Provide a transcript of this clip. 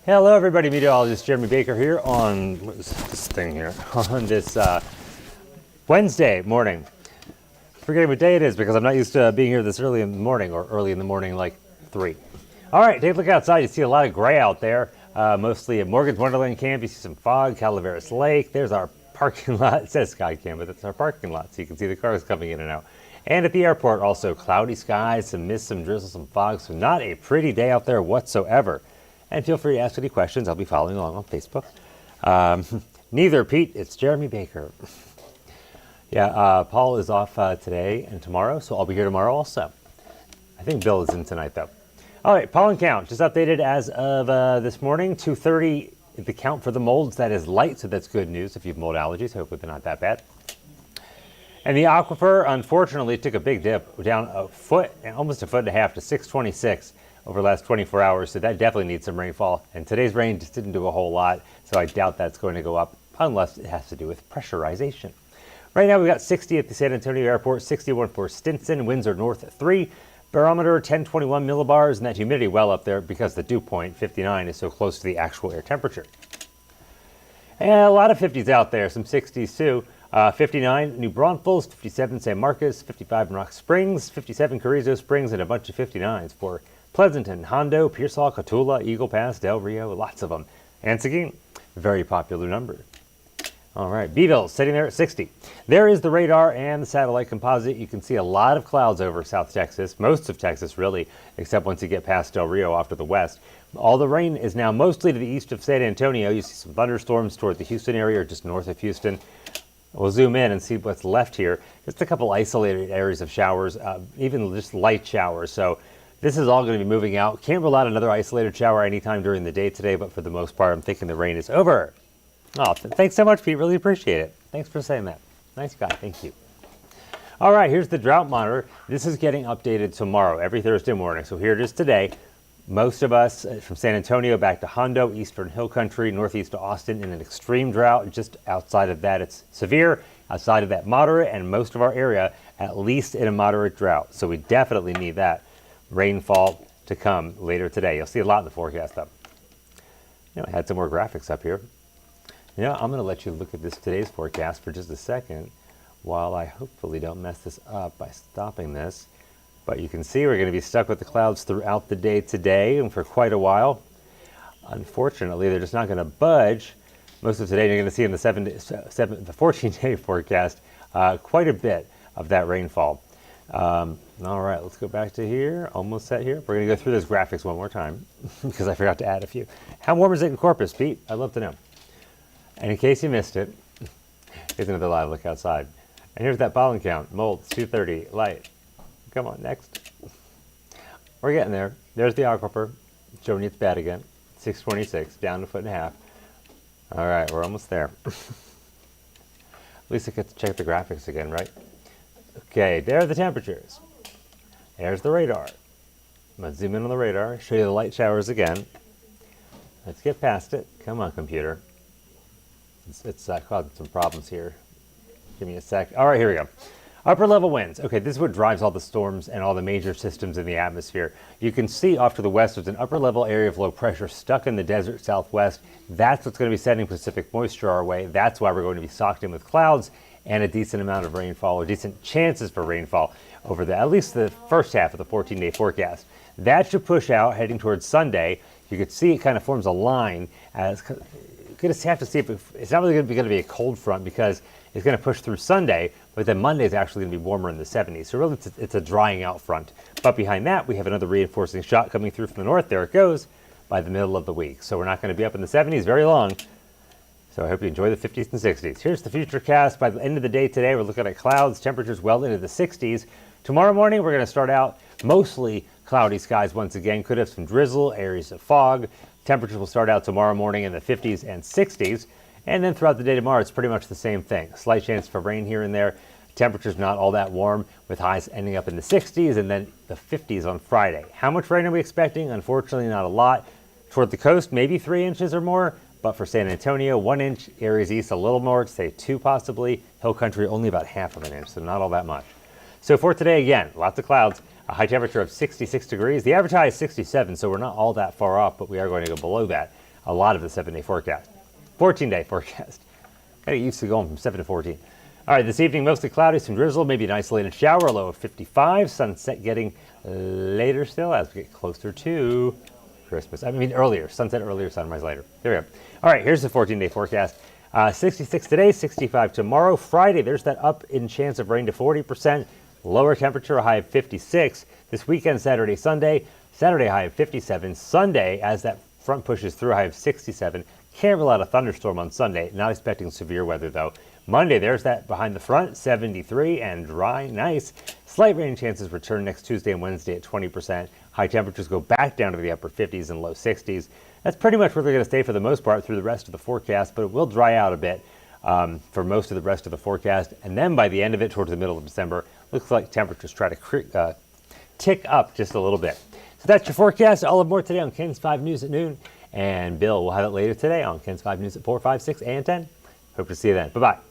Hello everybody, Meteorologist Jeremy Baker here on, what is this thing here, on this Wednesday morning. Forgetting what day it is because I'm not used to being here this early in the morning, or early in the morning like 3. All right, take a look outside. You see a lot of gray out there, mostly at Morgan's Wonderland Camp. You see some fog, Calaveras Lake. There's our parking lot. It says Sky Camp, but that's our parking lot, so you can see the cars coming in and out. And at the airport also, cloudy skies, some mist, some drizzle, some fog, so not a pretty day out there whatsoever. And feel free to ask any questions. I'll be following along on Facebook. Neither, Pete. It's Jeremy Baker. Yeah, Paul is off today and tomorrow, so I'll be here tomorrow also. I think Bill is in tonight, though. All right, pollen count. Just updated as of this morning. 2:30, the count for the molds. That is light, so that's good news if you have mold allergies. Hopefully they're not that bad. And the aquifer, unfortunately, took a big dip down a foot, almost a foot and a half to 626 over the last 24 hours. So that definitely needs some rainfall. And today's rain just didn't do a whole lot, so I doubt that's going to go up unless it has to do with pressurization. Right now we've got 60 at the San Antonio airport, 61 for Stinson. Winds are north at 3. Barometer 1021 millibars, and that humidity well up there because the dew point 59 is so close to the actual air temperature. And a lot of 50s out there, some 60s too. 59 New Braunfels, 57 San Marcos, 55 in Rock Springs, 57 Carrizo Springs, and a bunch of 59s for Pleasanton, Hondo, Pearsall, Cotulla, Eagle Pass, Del Rio, lots of them. And Seguin, very popular number. All right, Beeville sitting there at 60. There is the radar and the satellite composite. You can see a lot of clouds over South Texas, most of Texas really, except once you get past Del Rio off to the west. All the rain is now mostly to the east of San Antonio. You see some thunderstorms toward the Houston area or just north of Houston. We'll zoom in and see what's left here. Just a couple isolated areas of showers, even just light showers. So this is all going to be moving out. Can't rule out another isolated shower anytime during the day today, but for the most part, I'm thinking the rain is over. Oh, thanks so much, Pete. Really appreciate it. Thanks for saying that. Nice guy. Thank you. All right, here's the drought monitor. This is getting updated tomorrow, every Thursday morning. So here it is today. Most of us from San Antonio back to Hondo, Eastern Hill Country, northeast to Austin in an extreme drought. Just outside of that, it's severe. Outside of that, moderate, and most of our area at least in a moderate drought. So we definitely need that rainfall to come later today. You'll see a lot in the forecast up. I had some more graphics up here. I'm going to let you look at this today's forecast for just a second while I hopefully don't mess this up by stopping this. But you can see we're going to be stuck with the clouds throughout the day today and for quite a while. Unfortunately, they're just not going to budge. Most of today you're going to see in the 14-day forecast quite a bit of that rainfall. All right, let's go back to here. Almost set here. We're going to go through those graphics one more time because I forgot to add a few. How warm is it in Corpus, Pete? I'd love to know. And in case you missed it, here's another live look outside. And here's that pollen count. Mold, 230, light. Come on, next. We're getting there. There's the aquifer, showing you it's bad again. 626, down a foot and a half. All right, we're almost there. At least I get to check the graphics again, right? Okay, there are the temperatures. There's the radar. I'm going to zoom in on the radar, show you the light showers again. Let's get past it. Come on, computer. It's causing some problems here. Give me a sec. All right, here we go. Upper level winds. Okay, this is what drives all the storms and all the major systems in the atmosphere. You can see off to the west there's an upper level area of low pressure stuck in the desert southwest. That's what's going to be sending Pacific moisture our way. That's why we're going to be socked in with clouds and a decent amount of rainfall, or decent chances for rainfall over at least the first half of the 14-day forecast. That should push out heading towards Sunday. You could see it kind of forms a line as going to have to see if it's not really going to be a cold front because it's going to push through Sunday, but then Monday is actually going to be warmer in the 70s. So really it's a drying out front. But behind that, we have another reinforcing shock coming through from the north. There it goes by the middle of the week. So we're not going to be up in the 70s very long. So I hope you enjoy the 50s and 60s. Here's the Futurecast. By the end of the day today, we're looking at clouds, temperatures well into the 60s. Tomorrow morning, we're going to start out mostly cloudy skies once again. Could have some drizzle, areas of fog. Temperatures will start out tomorrow morning in the 50s and 60s. And then throughout the day tomorrow, it's pretty much the same thing. Slight chance for rain here and there. Temperatures not all that warm, with highs ending up in the 60s and then the 50s on Friday. How much rain are we expecting? Unfortunately, not a lot. Toward the coast, maybe 3 inches or more. But for San Antonio, 1 inch. Areas east, a little more, say 2 possibly. Hill country, only about half of an inch, so not all that much. So for today, again, lots of clouds. A high temperature of 66 degrees. The average high is 67, so we're not all that far off, but we are going to go below that. a lot of the 7-day forecast. 14-day forecast. Got used to going from 7 to 14. All right, this evening, mostly cloudy, some drizzle, maybe an isolated shower, a low of 55. Sunset getting later still as we get closer to Christmas. I mean, earlier. Sunset earlier, sunrise later. There we go. All right, here's the 14-day forecast. 66 today, 65 tomorrow. Friday, there's that up in chance of rain to 40%. Lower temperature, a high of 56. This weekend, Saturday, Sunday. Saturday, high of 57. Sunday, as that front pushes through, a high of 67. Can't rule out a thunderstorm on Sunday. Not expecting severe weather, though. Monday, there's that behind the front, 73 and dry, nice. Slight rain chances return next Tuesday and Wednesday at 20%. High temperatures go back down to the upper 50s and low 60s. That's pretty much where they're going to stay for the most part through the rest of the forecast, but it will dry out a bit for most of the rest of the forecast. And then by the end of it, towards the middle of December, looks like temperatures try to tick up just a little bit. So that's your forecast. I'll have more today on KENS 5 News at noon. And Bill will have it later today on KENS 5 News at 4, 5, 6, and 10. Hope to see you then. Bye-bye.